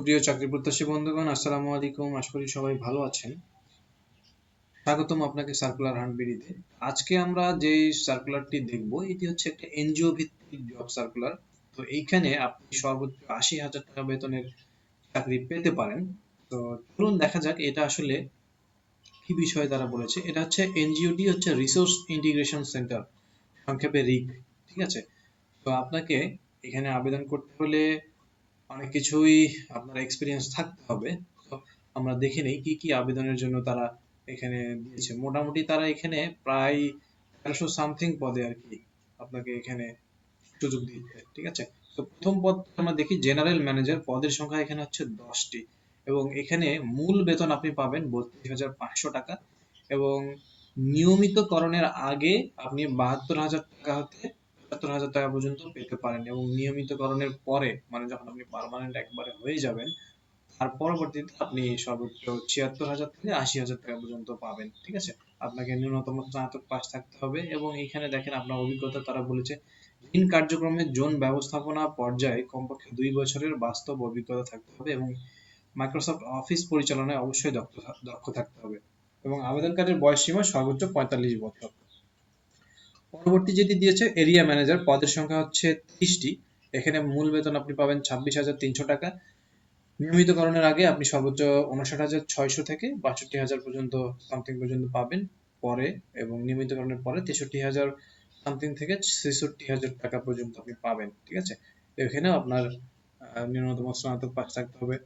সুপ্রিয় চাকরি প্রত্যাশী বন্ধুগণ, আসসালামু আলাইকুম। আশা করি সবাই ভালো আছেন। স্বাগতম আপনাকে সার্কুলার হান্টবিডিতে। আজকে আমরা যে সার্কুলারটি দেখব এটি হচ্ছে একটা এনজিও ভিত্তিক জব সার্কুলার। তো এইখানে আপনি সর্বোচ্চ ৮০,০০০ টাকা বেতনের চাকরি পেতে পারেন। তো চলুন দেখা যাক এটা আসলে কি বিষয়ে তারা বলেছে। এটা হচ্ছে এনজিওটি হচ্ছে রিসোর্স ইন্টিগ্রেশন সেন্টার, সংক্ষেপে রিক। ঠিক আছে। তো আপনাকে এখানে আবেদন করতে হলে অনেক কিছুই আপনার এক্সপিরিয়েন্স থাকতে হবে। তো আমরা দেখে নেই কি কি আবেদনের জন্য তারা এখানে দিয়েছে। মোটামুটি তারা এখানে প্রায় ১৩০০ সামথিং পদে আর কি আপনাকে এখানে সুযোগ দিচ্ছে। ঠিক আছে। তো প্রথম পদ আমরা দেখি জেনারেল ম্যানেজার, পদের সংখ্যা এখানে হচ্ছে ১০টি এবং এখানে মূল বেতন আপনি পাবেন ৩২,৫০০ টাকা এবং নিয়মিতকরণের আগে আপনি ৭২,০০০ টাকা হতে ৭৫,০০০ টাকা পর্যন্ত পেতে পারেন এবং নিয়মিতকরণের পরে মানে যখন আপনি পার্মানেন্ট একবারে হয়ে যাবেন তার পরবর্তীতে আপনি সর্বোচ্চ ৭৬,০০০ থেকে ৮০,০০০ টাকা পর্যন্ত পাবেন। ঠিক আছে। আপনাকে ন্যূনতম স্নাতক পাস থাকতে হবে এবং এখানে দেখেন আপনার অভিজ্ঞতা তারা বলেছে ঋণ কার্যক্রমের জোন ব্যবস্থাপনা পর্যায়ে কমপক্ষে ২ বছরের বাস্তব অভিজ্ঞতা থাকতে হবে এবং মাইক্রোসফট অফিস পরিচালনায় অবশ্যই দক্ষ থাকতে হবে এবং আবেদনকারীর বয়স সীমা সর্বোচ্চ ৪৫ বছর। পরবর্তী যেটি দিয়েছে এরিয়া ম্যানেজার, পদের সংখ্যা হচ্ছে ৩০টি। এখানে মূল বেতন আপনি পাবেন ২৬,৩০০ টাকা। নিয়মিতকরণের আগে আপনি সর্বোচ্চ ৫৯,৬০০ থেকে ৬২,০০০ পর্যন্ত সামথিং পর্যন্ত পাবেন পরে এবং নিয়মিতকরণের পরে ৬৩,০০০ সামথিং থেকে ৬৬,০০০ টাকা পর্যন্ত আপনি পাবেন। ঠিক আছে। এখানেও আপনার ন্যূনতম স্নাতক পাস থাকতে হবে।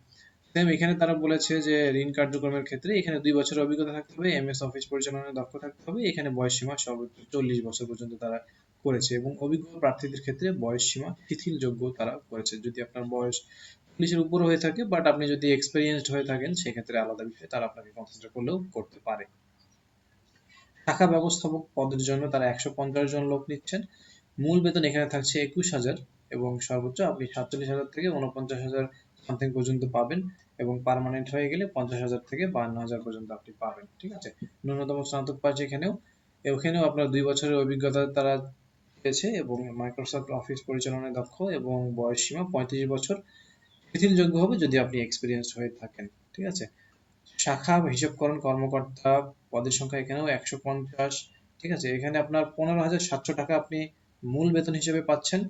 সেম এখানে তারা বলেছে যে ঋণ কার্যক্রমের ক্ষেত্রে এখানে ২ বছরের অভিজ্ঞতা থাকতে হবে, এমএস অফিস পরিচালনায় দক্ষ থাকতে হবে। এখানে বয়স সীমা সর্বোচ্চ ৪০ বছর পর্যন্ত তারা করেছে এবং অভিজ্ঞ প্রার্থীদের ক্ষেত্রে বয়স সীমা শিথিলযোগ্য তারা করেছে। যদি আপনার বয়স ৪০ এর উপরে হয়ে থাকে বাট আপনি যদি এক্সপেরিয়েন্সড হয়ে থাকেন সেক্ষেত্রে আলাদা বিষয়, তারা আপনাকে কনসিডার করলেও করতে পারে। শাখা ব্যবস্থাপক পদের জন্য তারা ১৫০ জন লোক নিচ্ছেন। মূল বেতন এখানে থাকছে ২১,০০০ এবং সর্বোচ্চ আপনি ৪৭,০০০ থেকে ৪৯,০০০ সামথিং পর্যন্ত পাবেন এবং পার্মানেন্ট হয়ে গেলে ৫০,০০০ থেকে ৫২,০০০ পর্যন্ত আপনি পাবেন। ঠিক আছে। ন্যূনতম স্নাতক পাস এখানেও আপনার ২ বছরের অভিজ্ঞতা তারা পেয়েছে এবং মাইক্রোসফট অফিস পরিচালনায় দক্ষ এবং বয়স সীমা ৩৫ বছর শিথিলযোগ্য হবে যদি আপনি এক্সপিরিয়েন্সড হয়ে থাকেন। ঠিক আছে। শাখা হিসাবকরণ কর্মকর্তা, পদের সংখ্যা এখানেও ১৫০। ঠিক আছে। এখানে আপনার ১৫,৭০০ টাকা আপনি মূল বেতন হিসেবে পাচ্ছেন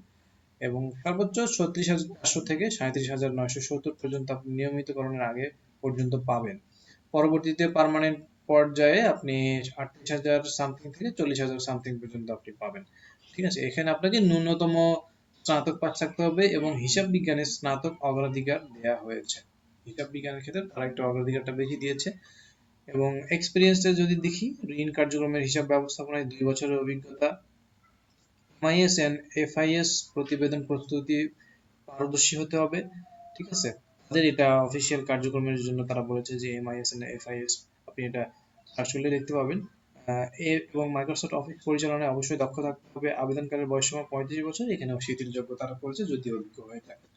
এবং সর্বোচ্চ ৩৬,৫০০ থেকে ৩৭,৯৭০ পর্যন্ত আপনি নিয়মিতকরণের আগে পর্যন্ত পাবেন। পরবর্তীতে পার্মানেন্ট পর্যায়ে আপনি ৩৮,০০০ সামথিং থেকে ৪০,০০০ সামথিং পর্যন্ত আপনি পাবেন। ঠিক আছে। এখানে আপনাকে ন্যূনতম স্নাতক পাস থাকতে হবে এবং হিসাব বিজ্ঞানের স্নাতক অগ্রাধিকার দেওয়া হয়েছে। হিসাব বিজ্ঞানের ক্ষেত্রে তারা একটু অগ্রাধিকারটা বেশি দিয়েছে এবং এক্সপিরিয়েন্সটা যদি দেখি, ঋণ কার্যক্রমের হিসাব ব্যবস্থাপনায় ২ বছরের অভিজ্ঞতা, এমআইএস এন্ড এফআইএস প্রতিবেদন প্রস্তুতি পারদর্শী হতে হবে। ঠিক আছে। তাদের এটা অফিসিয়াল কার্যক্রমের জন্য তারা বলেছে যে এমআইএস এন্ড এফআইএস আপনি এটা সার্চ করলে দেখতে পাবেন। এবং মাইক্রোসফট অফিস পরিচালনায় অবশ্যই দক্ষ থাকতে হবে। আবেদনকারীর বয়স সীমা ৩৫ বছর। এখানেও শিথিলযোগ্য তারা করেছে যদি অভিজ্ঞ হয়ে থাকে।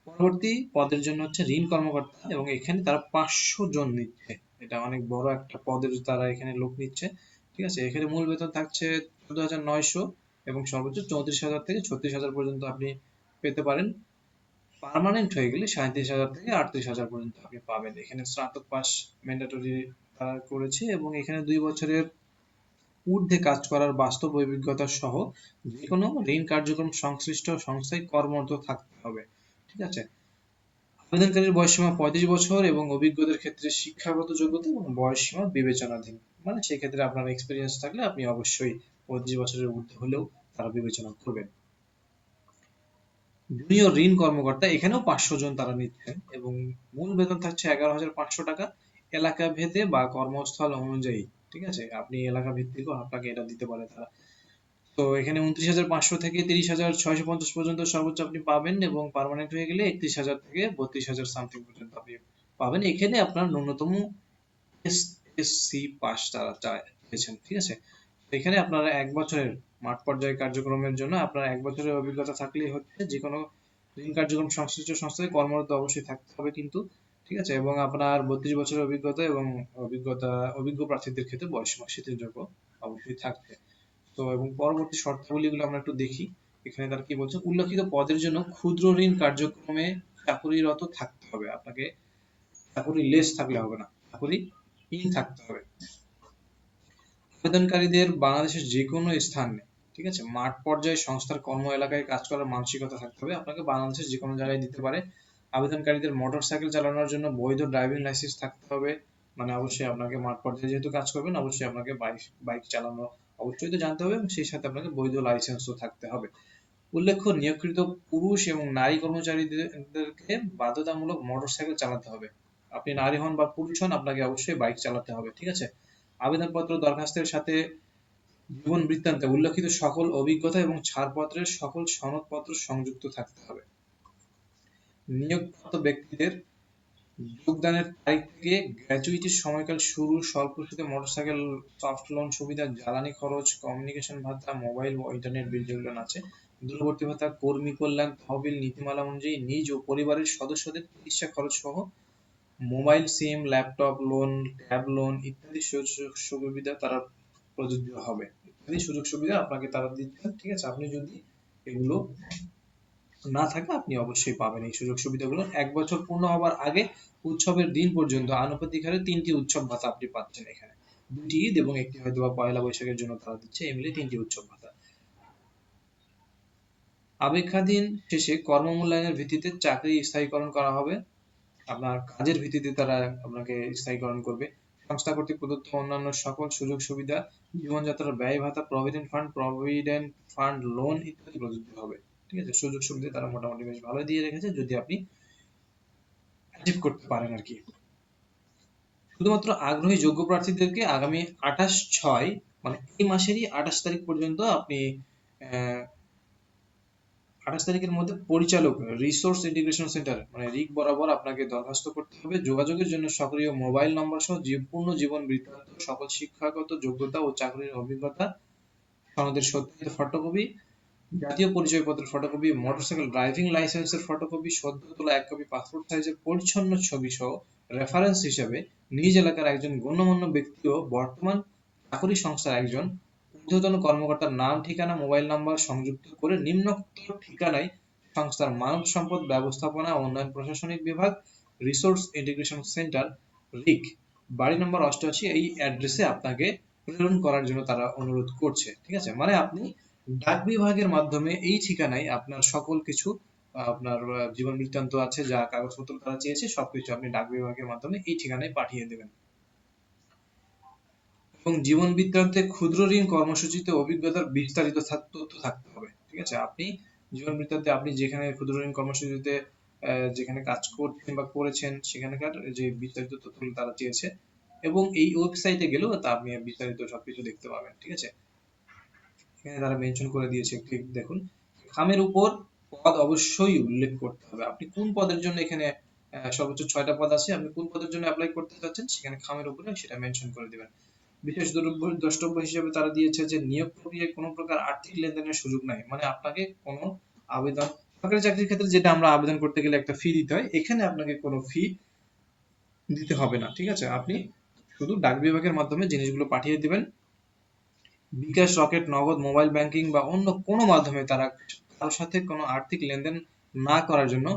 পরবর্তী পদের জন্য হচ্ছে ঋণ কর্মকর্তা এবং এখানে তারা ৫০০ জন নিচ্ছে। এটা অনেক বড় একটা পদের তারা এখানে লোক নিচ্ছে। ঠিক আছে। এখানে মূল বেতন থাকছে ১৪,৯০০ এবং সর্বোচ্চ ৩৪,০০০ থেকে ৩৬,০০০ পর্যন্ত আপনি পেতে পারেন। পার্মানেন্ট হয়ে গেলে ৩৭,০০০ থেকে ৩৮,০০০ পর্যন্ত আপনি পাবেন। এখানে স্নাতক পাস ম্যান্ডেটরি তারা করেছে এবং এখানে ২ বছরের ঊর্ধ্বে কাজ করার বাস্তব অভিজ্ঞতা সহ যেকোনো ঋণ কার্যক্রম সংশ্লিষ্ট সংস্থায় কর্মরত থাকতে হবে। ঠিক আছে। আবেদনকারীর বয়সসীমা ৩৫ বছর এবং অভিজ্ঞদের ক্ষেত্রে শিক্ষাগত যোগ্যতা এবং বয়সসীমা বিবেচনাধীন। মানে সেক্ষেত্রে আপনার এক্সপিরিয়েন্স থাকলে আপনি অবশ্যই ৩৫ বছরের ঊর্ধ্বে হলেও তারা বিবেচনা করবেন। জুনিয়র ঋণ কর্মকর্তা, এখানেও ৫০০ জন তারা নিচ্ছেন এবং মূল বেতন থাকছে ১১,৫০০ টাকা এলাকা ভেদে বা কর্মস্থল অনুযায়ী। ঠিক আছে। আপনি এলাকা ভিত্তিকও আপনাকে এটা দিতে পারে তারা। তো এখানে ২৯,৫০০ থেকে ৩০,৬৫০ পর্যন্ত সর্বোচ্চ আপনি পাবেন এবং পার্মানেন্ট হয়ে গেলে ৩১,০০০ থেকে ৩২,০০০ সামথিং পর্যন্ত আপনি পাবেন। এখানে আপনার ন্যূনতম এসএসসি পাস তারা চেয়েছেন। ঠিক আছে। এখানে আপনার ১ বছরের মাঠ পর্যায়ে কার্যক্রমের জন্য আপনার ১ বছরের অভিজ্ঞতা থাকলেই হচ্ছে। যেকোনো ঋণ কার্যক্রম সংশ্লিষ্ট সংস্থায় কর্মরত অবশ্যই থাকতে হবে কিন্তু। ঠিক আছে। এবং আপনার ৩২ বছরের অভিজ্ঞতা এবং অভিজ্ঞ প্রার্থীদের ক্ষেত্রে বয়সসীমা শিথিলযোগ্য অবশ্যই থাকবে। তো এবং পরবর্তী শর্তাবলীগুলো আমরা একটু দেখি। এখানে তারা কি বলছে, উল্লেখিত পদের জন্য ক্ষুদ্র ঋণ কার্যক্রমে চাকুরিরত থাকতে হবে, আপনাকে চাকুরি লেস থাকলে হবে না, চাকুরি ইন থাকতে হবে। আবেদনকারীদের বাংলাদেশের যে কোনো স্থানে, ঠিক আছে, মাঠ পর্যায়ে সংস্থার কর্ম এলাকায় কাজ করার মানসিকতা থাকতে হবে। আপনাকে বাংলাদেশের যে কোনো জায়গায় দিতে পারে। আবেদনকারীদের মোটরসাইকেল চালানোর জন্য বৈধ ড্রাইভিং লাইসেন্স থাকতে হবে। মানে অবশ্যই আপনাকে মাঠ পর্যায়ে যেহেতু কাজ করবেন, অবশ্যই আপনাকে বাইক চালানো অবশ্যই তো জানতে হবে এবং সেই সাথে আপনাকে বৈধ লাইসেন্সও থাকতে হবে। উল্লেখ্য, নিয়োগকৃত পুরুষ এবং নারী কর্মচারীদেরকে বাধ্যতামূলক মোটরসাইকেল চালাতে হবে। আপনি নারী হন বা পুরুষ হন, আপনাকে অবশ্যই বাইক চালাতে হবে, ঠিক আছে। আবেদনপত্র দরখাস্তের সাথে জীবন বৃত্তান্তে উল্লেখিত সকল অভিজ্ঞতা এবং ছাড়পত্রের সকল সনদপত্র সংযুক্ত থাকতে হবে। নিয়োগপ্রাপ্ত ব্যক্তিদের যোগদানের তারিখ থেকে গ্র্যাচুইটির সময়কাল শুরু, স্বল্পসূচিত মোটরসাইকেল, সফট লোন সুবিধা, জ্বালানি খরচ, কমিউনিকেশন ভাতা, মোবাইল ও ইন্টারনেট বিল যেগুলো আছে, দূরবর্তী ভাতা, কর্মী কল্যাণ তহবিল নীতিমালা অনুযায়ী নিজ ও পরিবারের সদস্যদের চিকিৎসা খরচ সহ মোবাইল সিম, ল্যাপটপ লোন, ট্যাব লোন ইত্যাদি সুযোগ সুবিধা তারা প্রযোজ্য হবে। ইত্যাদি সুযোগ সুবিধা আপনাকে তারা দিচ্ছেন, ঠিক আছে। আপনি যদি এগুলো না থাকে, আপনি অবশ্যই পাবেন এই সুযোগ সুবিধাগুলো। 1 বছর পূর্ণ হবার আগে উৎসবের দিন পর্যন্ত আনুপাতিক হারে 3টি উৎসব ভাতা আপনি পাচ্ছেন এখানে। 2টি ঈদ এবং একটি হয়তো বা পয়লা বৈশাখের জন্য তারা দিচ্ছে, এই মিলে 3টি উৎসব ভাতা। আবেদন শেষে কর্মমূল্যায়নের ভিত্তিতে চাকরি স্থায়ীকরণ করা হবে। আপনার কাজের ভিত্তিতে তারা আপনাকে স্থায়ীকরণ করবে। সংস্থা কর্তৃক প্রদত্ত অন্যান্য সকল সুযোগ সুবিধা, জীবনযাত্রার ব্যয় ভাতা, প্রভিডেন্ট ফান্ড লোন ইত্যাদি প্রযোজ্য হবে, ঠিক আছে। সুযোগ সুবিধা তারা মোটামুটি বেশ ভালো দিয়ে রেখেছে, যদি আপনি অ্যাচিভ করতে পারেন আর কি। শুধুমাত্র আগ্রহী যোগ্য প্রার্থীদেরকে আগামী 28/6 মানে এই মাসেরই 28 তারিখ পর্যন্ত আপনি 28 তারিখের মধ্যে পরিচালক রিসোর্স ইন্টিগ্রেশন সেন্টার মানে রিক বরাবর আপনাকে দরখাস্ত করতে হবে। যোগাযোগের জন্য সক্রিয় মোবাইল নম্বর সহ পূর্ণ জীবন বৃত্তান্ত, সকল শিক্ষাগত যোগ্যতা ও চাকরির অভিজ্ঞতা, সনদের সত্যায়িত ফটোকপি, জাতীয় পরিচয়পত্রের ফটোকপি, মোটরসাইকেল ড্রাইভিং লাইসেন্সের ফটোকপি, সদ্য তোলা 1 কপি পাসপোর্ট সাইজের পরিচ্ছন্ন ছবি সহ রেফারেন্স হিসেবে নিজ এলাকার একজন গণ্যমান্য ব্যক্তি ও বর্তমান চাকরি সংস্থার একজন ঊর্ধ্বতন কর্মকর্তার নাম, ঠিকানা, মোবাইল নাম্বার সংযুক্ত করে নিম্নোক্ত ঠিকানায় সংস্থার মানব সম্পদ ব্যবস্থাপনা ও উন্নয়ন প্রশাসনিক বিভাগ, রিসোর্স ইন্টিগ্রেশন সেন্টার রিক, বাড়ি নম্বর 88 এই অ্যাড্রেসে আপনাকে প্রেরণ করার জন্য তারা অনুরোধ করছে, ঠিক আছে। মানে আপনি ডাক বিভাগের মাধ্যমে এই ঠিকানায় আপনার সকল কিছু আপনার জীবন বৃত্তান্ত আছে, যা কাগজপত্র তারা চেয়েছে সবকিছু আপনি ডাক বিভাগের মাধ্যমে এই ঠিকানায় পাঠিয়ে দেবেন। এবং জীবন বৃত্তান্তে ক্ষুদ্র ঋণ কর্মসূচিতে অভিজ্ঞতার বিস্তারিত তথ্য থাকতে হবে, ঠিক আছে। আপনি জীবন বৃত্তান্তে আপনি যেখানে ক্ষুদ্র ঋণ কর্মসূচিতে যেখানে কাজ করছেন বা করেছেন সেখানকার যে বিস্তারিত তথ্যগুলো তারা চেয়েছে, এবং এই ওয়েবসাইটে গেলেও তা আপনি বিস্তারিত সবকিছু দেখতে পাবেন, ঠিক আছে। এখানে তারা মেনশন করে দিয়েছে, ঠিক দেখুন। খামের উপর পদ অবশ্যই উল্লেখ করতে হবে। আপনি কোন পদের জন্য এখানে সর্বোচ্চ 6টা পদ আছে, আপনি কোন পদের জন্য অ্যাপ্লাই করতে চাচ্ছেন সেখানে খামের উপরে সেটা মেনশন করে দিবেন। বিশেষ দ্রষ্টব্য হিসেবে তারা দিয়েছে যে নিয়োগ প্রক্রিয়ায় কোনো প্রকার আর্থিক লেনদেনের সুযোগ নাই। মানে আপনাকে কোনো আবেদন, সরকারি চাকরির ক্ষেত্রে যেটা আমরা আবেদন করতে গেলে একটা ফি দিতে হয়, এখানে আপনাকে কোনো ফি দিতে হবে না, ঠিক আছে। আপনি শুধু ডাক বিভাগের মাধ্যমে জিনিসগুলো পাঠিয়ে দিবেন। বিকাশ, রকেট, নগদ, মোবাইল ব্যাংকিং বা অন্য কোনো মাধ্যমে তারা কারোর সাথে কোনো আর্থিক লেনদেন না করার জন্য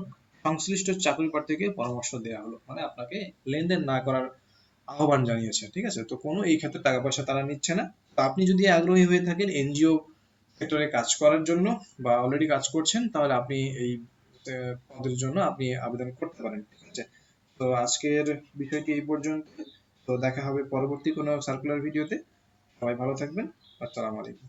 সংশ্লিষ্ট চাকরি প্রার্থীকে পরামর্শ দেওয়া হলো। মানে আপনাকে লেনদেন না করার আহ্বান জানিয়েছে, ঠিক আছে। তো কোনো এই ক্ষেত্রে টাকা পয়সা তারা নিচ্ছে না। তো আপনি যদি আগ্রহী হয়ে থাকেন এনজিও সেক্টরে কাজ করার জন্য বা অলরেডি কাজ করছেন, তাহলে আপনি এই পদের জন্য আপনি আবেদন করতে পারেন, ঠিক আছে। তো আজকের বিষয়টি এই পর্যন্ত। তো দেখা হবে পরবর্তী কোনো সার্কুলার ভিডিওতে। সবাই ভালো থাকবেন। আসসালামু আলাইকুম।